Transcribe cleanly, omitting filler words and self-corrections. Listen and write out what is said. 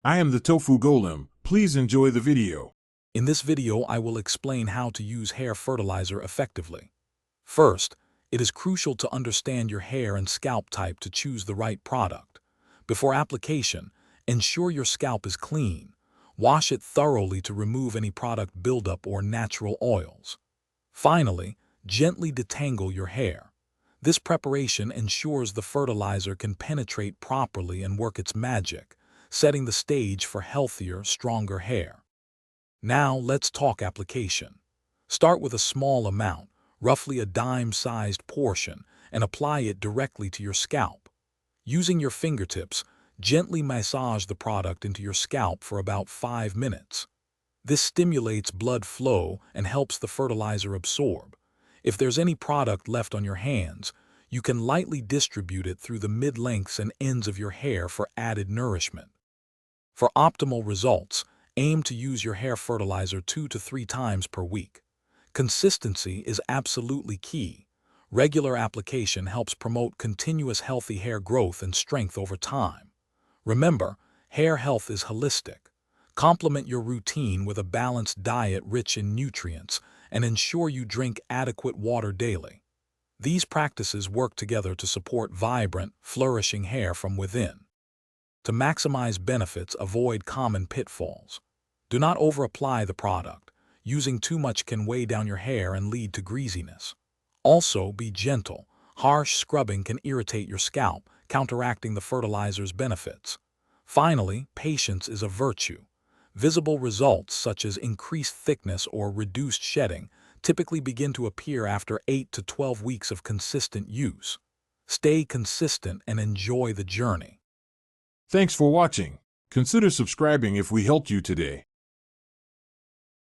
I am the Tofu Golem. Please enjoy the video. In this video, I will explain how to use hair fertilizer effectively. First, it is crucial to understand your hair and scalp type to choose the right product. Before application, ensure your scalp is clean. Wash it thoroughly to remove any product buildup or natural oils. Finally, gently detangle your hair. This preparation ensures the fertilizer can penetrate properly and work its magic, setting the stage for healthier, stronger hair. Now let's talk application. Start with a small amount, roughly a dime-sized portion, and apply it directly to your scalp. Using your fingertips, gently massage the product into your scalp for about 5 minutes. This stimulates blood flow and helps the fertilizer absorb. If there's any product left on your hands, you can lightly distribute it through the mid-lengths and ends of your hair for added nourishment. For optimal results, aim to use your hair fertilizer 2 to 3 times per week. Consistency is absolutely key. Regular application helps promote continuous healthy hair growth and strength over time. Remember, hair health is holistic. Complement your routine with a balanced diet rich in nutrients and ensure you drink adequate water daily. These practices work together to support vibrant, flourishing hair from within. To maximize benefits, avoid common pitfalls. Do not over-apply the product. Using too much can weigh down your hair and lead to greasiness. Also, be gentle. Harsh scrubbing can irritate your scalp, counteracting the fertilizer's benefits. Finally, patience is a virtue. Visible results such as increased thickness or reduced shedding typically begin to appear after 8 to 12 weeks of consistent use. Stay consistent and enjoy the journey. Thanks for watching. Consider subscribing if we helped you today.